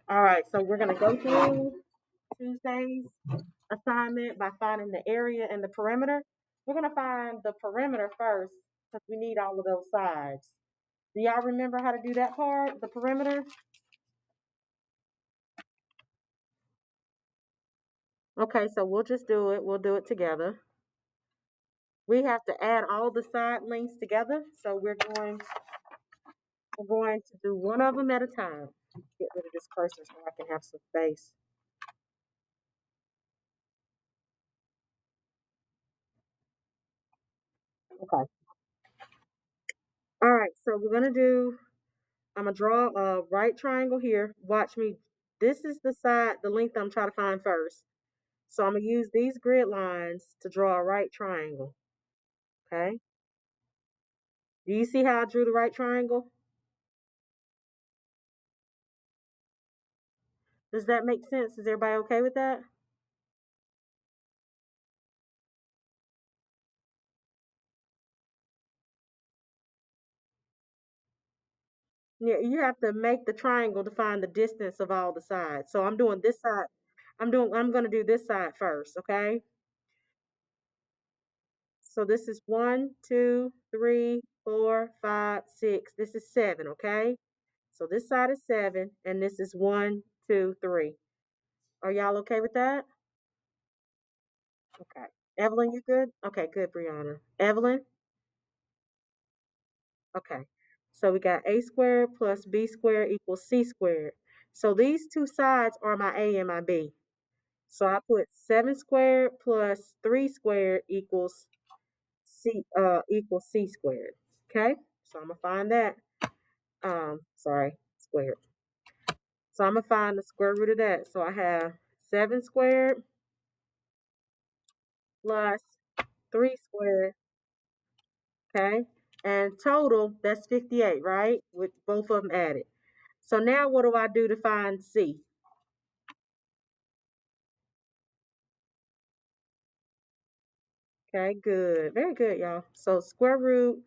All right, so we're going to go through Tuesday's assignment by finding the area and the perimeter. We're going to find the perimeter first because we need all of those sides. Do y'all remember how to do that part, the perimeter? Okay, so we'll just do it. We'll do it together. We have to add all the side lengths together, so we're going to do one of them at a time. Get rid of this cursor so I can have some space. Okay. All right, so I'm gonna draw a right triangle here. Watch me. This is the length I'm trying to find first. So I'm gonna use these grid lines to draw a right triangle. Okay. Do you see how I drew the right triangle? Does that make sense? Is everybody okay with that? Yeah, you have to make the triangle to find the distance of all the sides. So I'm doing this side. I'm gonna do this side first, okay? So this is 1, 2, 3, 4, 5, 6. This is 7, okay? So this side is 7, and this is 1, 2, 3. Are y'all okay with that? Okay. Evelyn, you good? Okay, good, Brianna. Evelyn? Okay. So we got a squared plus b squared equals c squared. So these two sides are my a and my b. So I put 7 squared plus 3 squared equals c squared. Okay? So I'm gonna find that. Sorry, squared. So I'm gonna find the square root of that. So I have 7 squared plus 3 squared, okay? And total, that's 58, right? With both of them added. So now what do I do to find C? Okay, good. Very good, y'all. So square root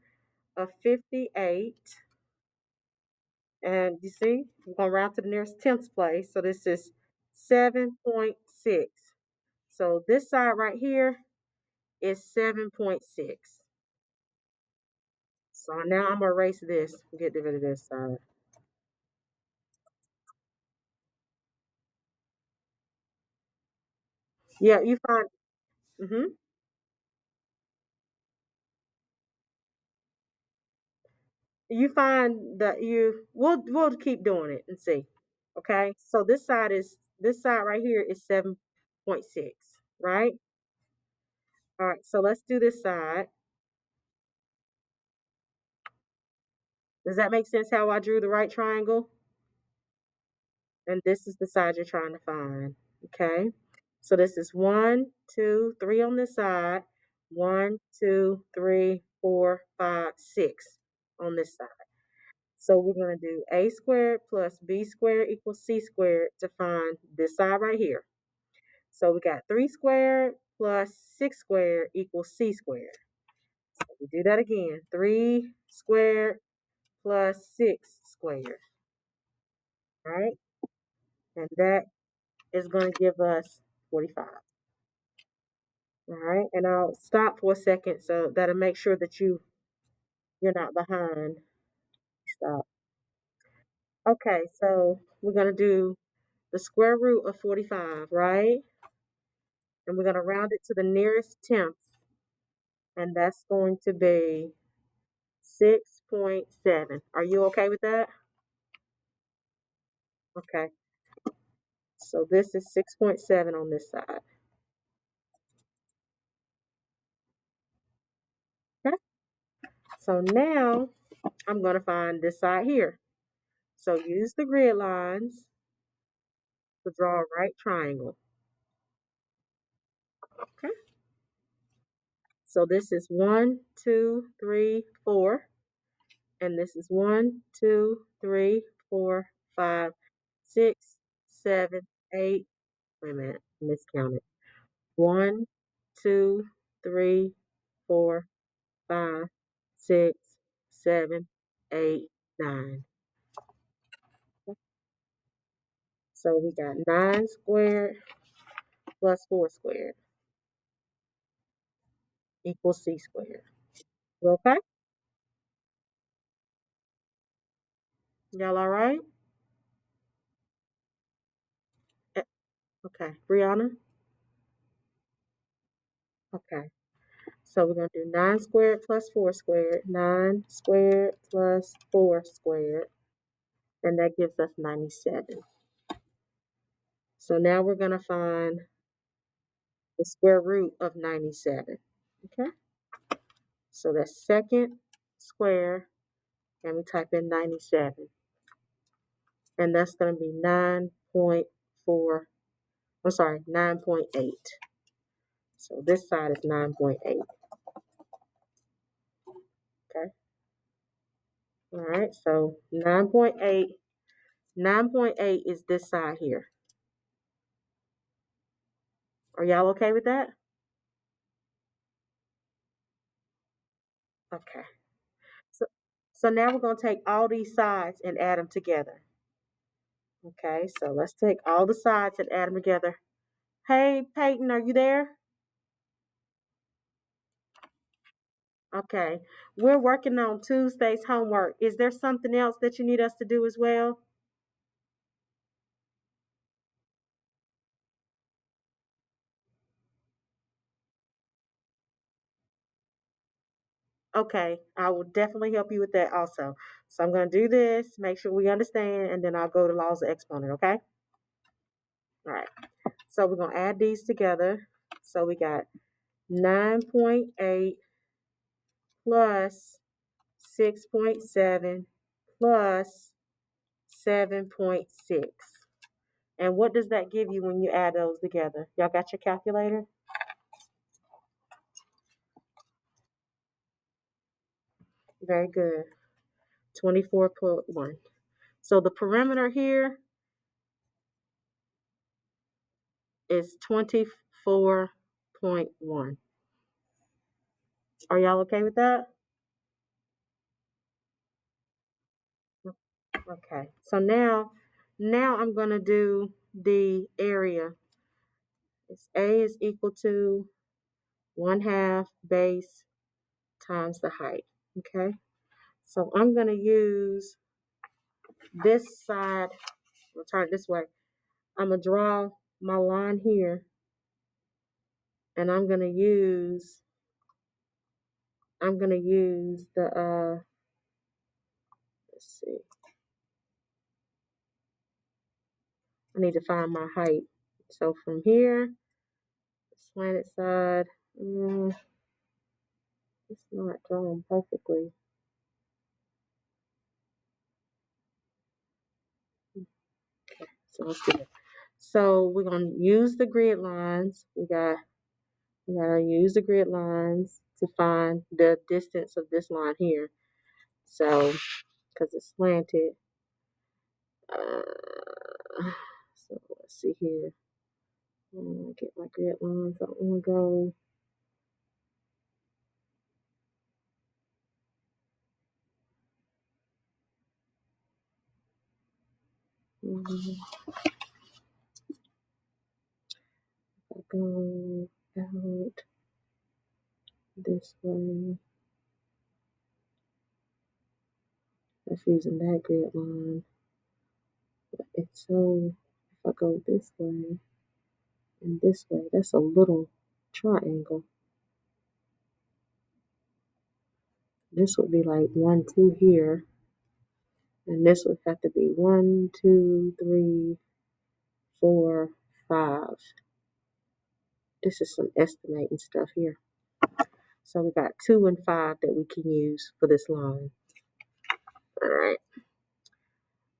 of 58. And you see, we're going to round to the nearest tenths place. So this is 7.6. So this side right here is 7.6. So now I'm going to erase this. Get rid of this side. Yeah, you find, mm-hmm. You find that we'll keep doing it and see. Okay. So this side right here is 7.6, right? All right, so let's do this side. Does that make sense how I drew the right triangle? And this is the side you're trying to find. Okay. So this is 1, 2, 3 on this side. 1, 2, 3, 4, 5, 6 on this side. So we're going to do a squared plus b squared equals c squared to find this side right here. So we got 3 squared plus 6 squared equals c squared. So we do that again. 3 squared plus 6 squared. All right? And that is going to give us 45. All right? And I'll stop for a second so that'll make sure that you're not behind. Stop. Okay, so we're going to do the square root of 45, right? And we're going to round it to the nearest tenth, and that's going to be 6.7. Are you okay with that? Okay. So this is 6.7 on this side. Okay. So now I'm going to find this side here. So use the grid lines to draw a right triangle. Okay. So this is 1, 2, 3, 4. And this is 1, 2, 3, 4, 5, 6, 7, 8. Wait a minute, miscounted. 1, 2, 3, 4, 5, 6, 7, 8, 9. So we got 9 squared plus 4 squared equals c squared. Okay? Y'all all right? Eh, Okay. Brianna? Okay. So we're going to do 9 squared plus 4 squared. 9 squared plus 4 squared. And that gives us 97. So now we're going to find the square root of 97. Okay? So that's second square, and we type in 97. And that's going to be 9.4, I'm sorry, 9.8. So this side is 9.8. Okay? All right, so 9.8. 9.8 is this side here. Are y'all okay with that? Okay. So, so now we're going to take all these sides and add them together. Okay, so let's take all the sides and add them together. Hey, Peyton, are you there? Okay. We're working on Tuesday's homework. Is there something else that you need us to do as well? Okay, I will definitely help you with that also. So I'm going to do this, make sure we understand, and then I'll go to laws of exponent, okay? All right. So we're going to add these together. So we got 9.8 plus 6.7 plus 7.6. And what does that give you when you add those together? Y'all got your calculator? Very good. 24.1. So the perimeter here is 24.1. Are y'all okay with that? Okay. So now I'm going to do the area. It's A is equal to 1/2 base times the height. Okay. So I'm going to use this side. I'll turn it this way. I'm going to draw my line here, and I'm going to use the let's see. I need to find my height. So from here, slanted side, it's not drawn perfectly. Okay, so let's do it. So we're gonna use the grid lines. We gotta use the grid lines to find the distance of this line here. So because it's slanted. So let's see here. I'm gonna get my grid lines. I'm gonna go. I go out this way. That's using that grid line. But it's so if I go this way and this way, that's a little triangle. This would be like 1, 2 here. And this would have to be 1, 2, 3, 4, 5. This is some estimating stuff here. So we got 2 and 5 that we can use for this line. All right.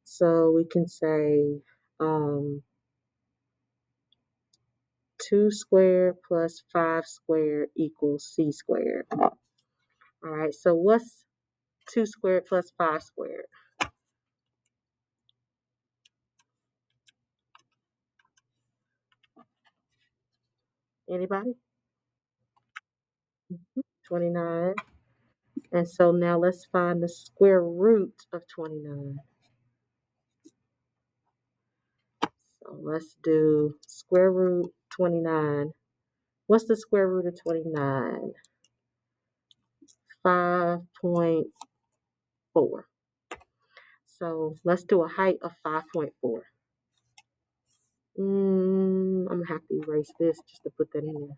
So we can say 2 squared plus 5 squared equals c squared. All right. So what's 2 squared plus 5 squared? Anybody? 29. And so now let's find the square root of 29. So let's do square root 29. What's the square root of 29? 5.4. So let's do a height of 5.4. I'm going to have to erase this just to put that in there.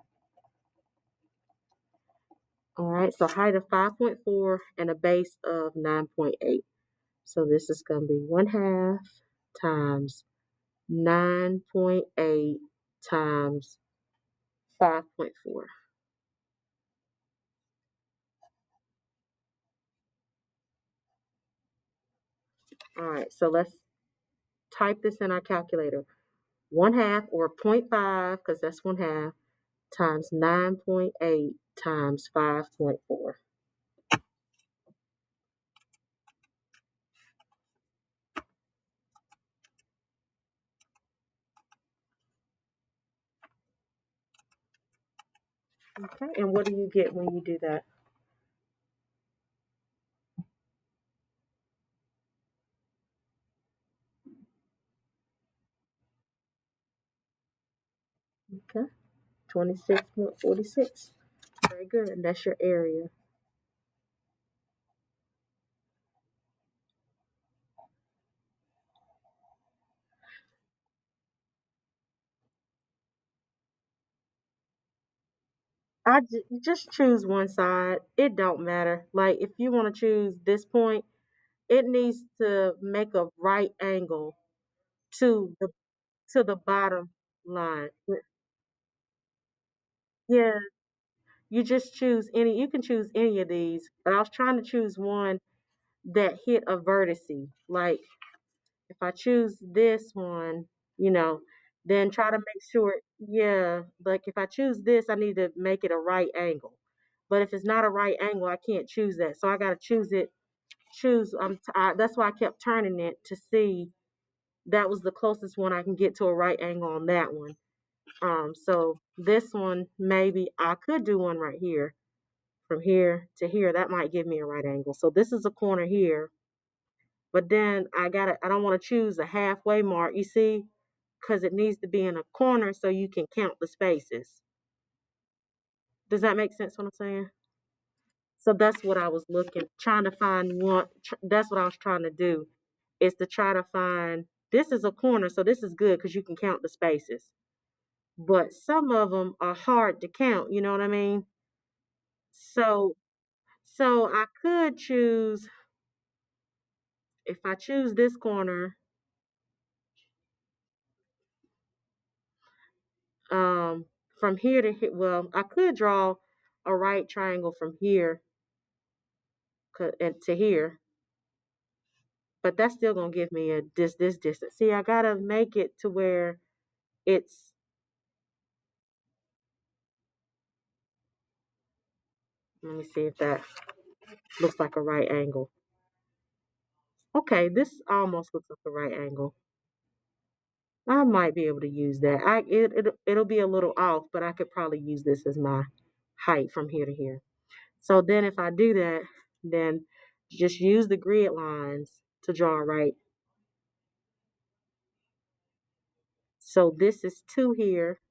All right, so height of 5.4 and a base of 9.8. So this is going to be 1/2 times 9.8 times 5.4. All right, so let's type this in our calculator. 1/2 or 0.5, because that's 1/2, times 9.8 times 5.4. Okay, and what do you get when you do that? Okay, 26.46. Very good, and that's your area. Just choose one side. It don't matter. Like if you want to choose this point, it needs to make a right angle to the bottom line. Yeah, you just choose any. You can choose any of these, but I was trying to choose one that hit a vertice. Like if I choose this one, then try to make sure. Yeah, like if I choose this, I need to make it a right angle. But if it's not a right angle, I can't choose that. So I got to choose it. That's why I kept turning it to see that was the closest one I can get to a right angle on that one. So this one, maybe I could do one right here. From here to here, that might give me a right angle. So this is a corner here, but then I don't want to choose a halfway mark, you see, because it needs to be in a corner so you can count the spaces. Does that make sense what I'm saying? So that's what I was trying to find one. That's what I was trying to do, is to try to find, this is a corner, so this is good because you can count the spaces. But some of them are hard to count, you know what I mean? So, so I could choose, if I choose this corner, um, from here to here, well, I could draw a right triangle from here and to here, but that's still gonna give me this distance. See, I gotta make it to where it's, let me see if that looks like a right angle. Okay, this almost looks like a right angle. I might be able to use that. It'll be a little off, but I could probably use this as my height from here to here. So then if I do that, then just use the grid lines to draw right. So this is 2 here,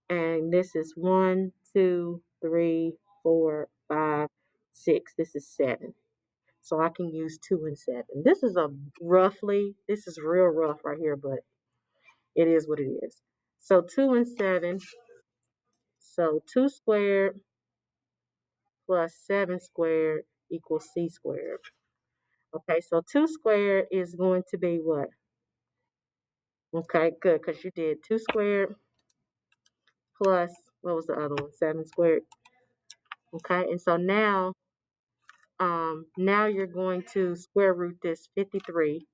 and this is 1, 2, 3, 4, 5, 6. This is 7. So I can use 2 and 7. This is real rough right here, but it is what it is. So 2 and 7. So 2 squared plus 7 squared equals c squared. Okay, so 2 squared is going to be what? Okay, good, because you did 2 squared plus, what was the other one? 7 squared. Okay, and so now you're going to square root this 53.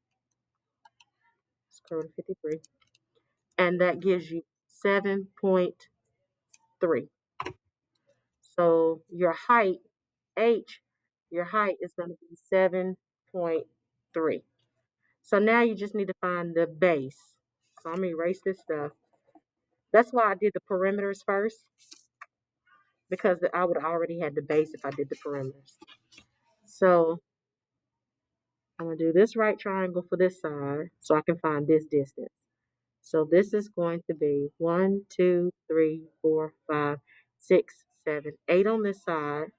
Square root of 53. And that gives you 7.3. So your height, H, your height is going to be 7.3. So now you just need to find the base. So I'm going to erase this stuff. That's why I did the perimeters first, because I would have already had the base if I did the perimeters. So I'm going to do this right triangle for this side so I can find this distance. So this is going to be 1, 2, 3, 4, 5, 6, 7, 8 on this side.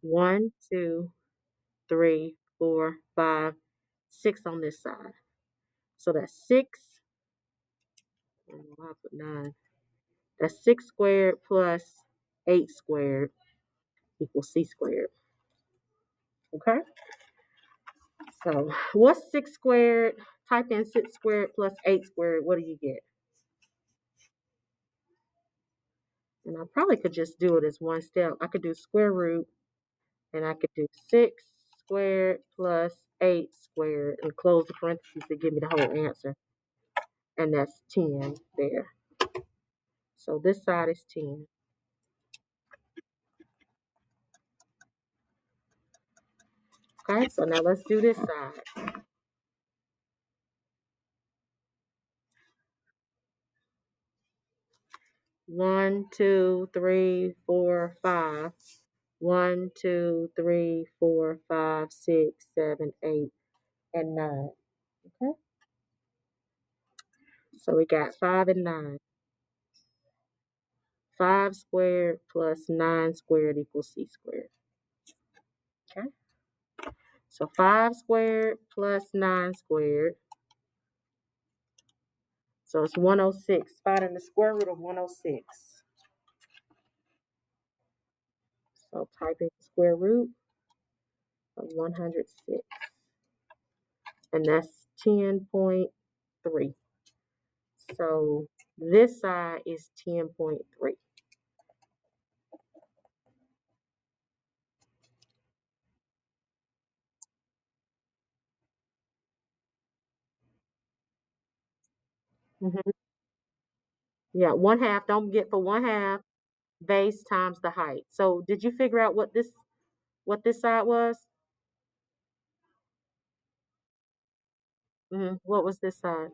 1, 2, 3, 4, 5, 6 on this side. So that's 6. I'll put 9. That's 6 squared plus 8 squared equals c squared. Okay? So what's 6 squared? Type in 6 squared plus 8 squared. What do you get? And I probably could just do it as one step. I could do square root, and I could do 6 squared plus 8 squared and close the parentheses to give me the whole answer. And that's 10 there. So this side is 10. Okay, so now let's do this side. 1, 2, 3, 4, 5. 1, 2, 3, 4, 5, 6, 7, 8, and 9. Okay, so we got 5 and 9. 5 squared plus 9 squared equals c squared. Okay, so 5 squared plus 9 squared. So it's 106. Finding the square root of 106. So type in square root of 106. And that's 10.3. So this side is 10.3. Mm-hmm. Yeah, 1/2. Don't get for 1/2 base times the height. So did you figure out what this side was? What was this side?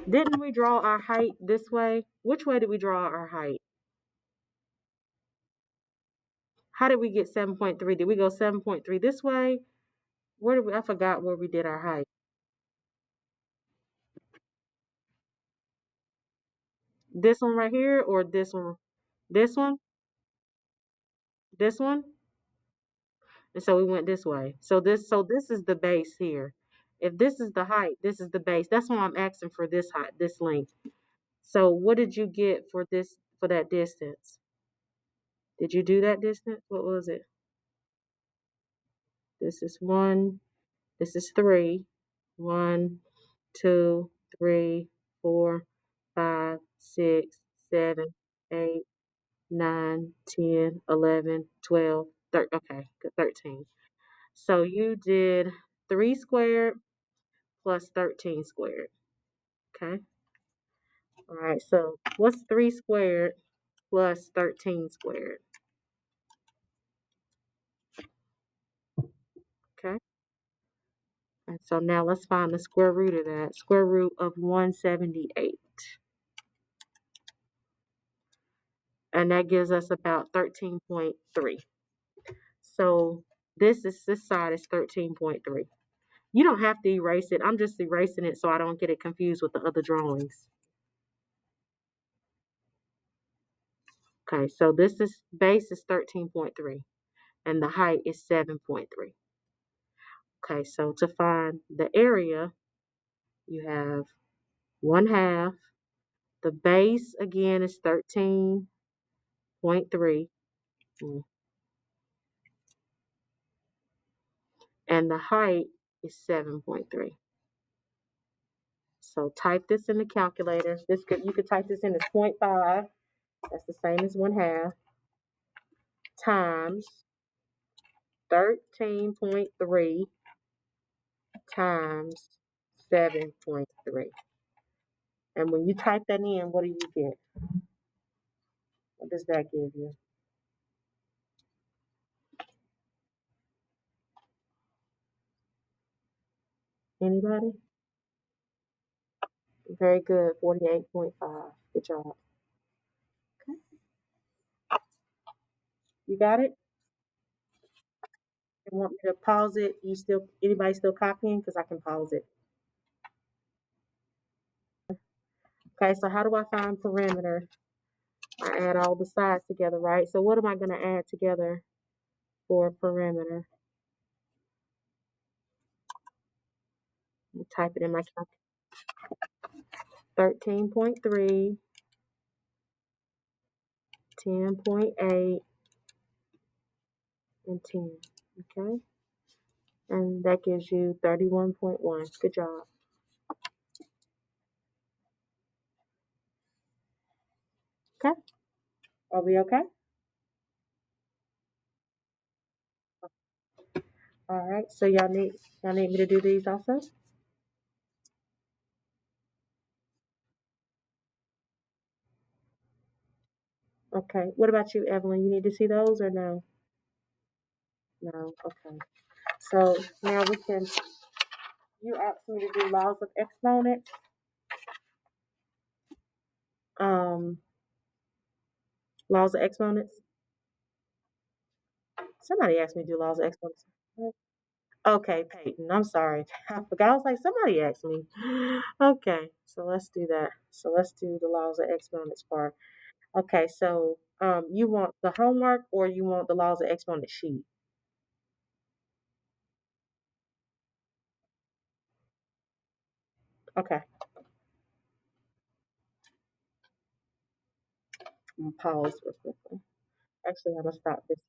Didn't we draw our height this way? Which way did we draw our height? How did we get 7.3? Did we go 7.3 this way? Where did we? I forgot where we did our height. This one right here or this one? This one? This one? And so we went this way. So this is the base here. If this is the height, this is the base. That's why I'm asking for this height, this length. So what did you get for that distance? Did you do that distance? What was it? This is 1. This is 3. 1, 2, 3, 4, 5, 6, 7, 8, 9, 10, 11, 12, 13. Okay, good, 13. So you did 3 squared plus 13 squared. Okay. All right. So what's 3 squared plus 13 squared? Okay. And so now let's find the square root of that. Square root of 178. And that gives us about 13.3. So this side is 13.3. You don't have to erase it. I'm just erasing it so I don't get it confused with the other drawings. Okay, so this is base is 13.3 and the height is 7.3. Okay, so to find the area, you have 1/2. The base again is 13.3. And the height is 7.3. So type this in the calculator. You could type this in as 0.5. That's the same as 1/2 times 13.3 times 7.3. And when you type that in, what do you get? What does that give you? Anybody? Very good. 48.5. Good job. Okay. You got it? You want me to pause it? Anybody still copying? Because I can pause it. Okay, so how do I find perimeter? I add all the sides together, right? So what am I going to add together for perimeter? Type it in my calculator. 13.3, 10.8, and 10. Okay, and that gives you 31.1. Good job. Okay, are we okay? All right. So y'all need me to do these also? Okay. What about you, Evelyn? You need to see those or no? No. Okay. So now we can. You asked me to do laws of exponents. Um, laws of exponents. Somebody asked me to do laws of exponents. Okay, Peyton. I'm sorry. I forgot. I was like, somebody asked me. Okay, so let's do that. So let's do the laws of exponents part. Okay, so you want the homework or you want the laws of exponents sheet? Okay, I'm gonna pause real quickly. Actually, I'm gonna stop this.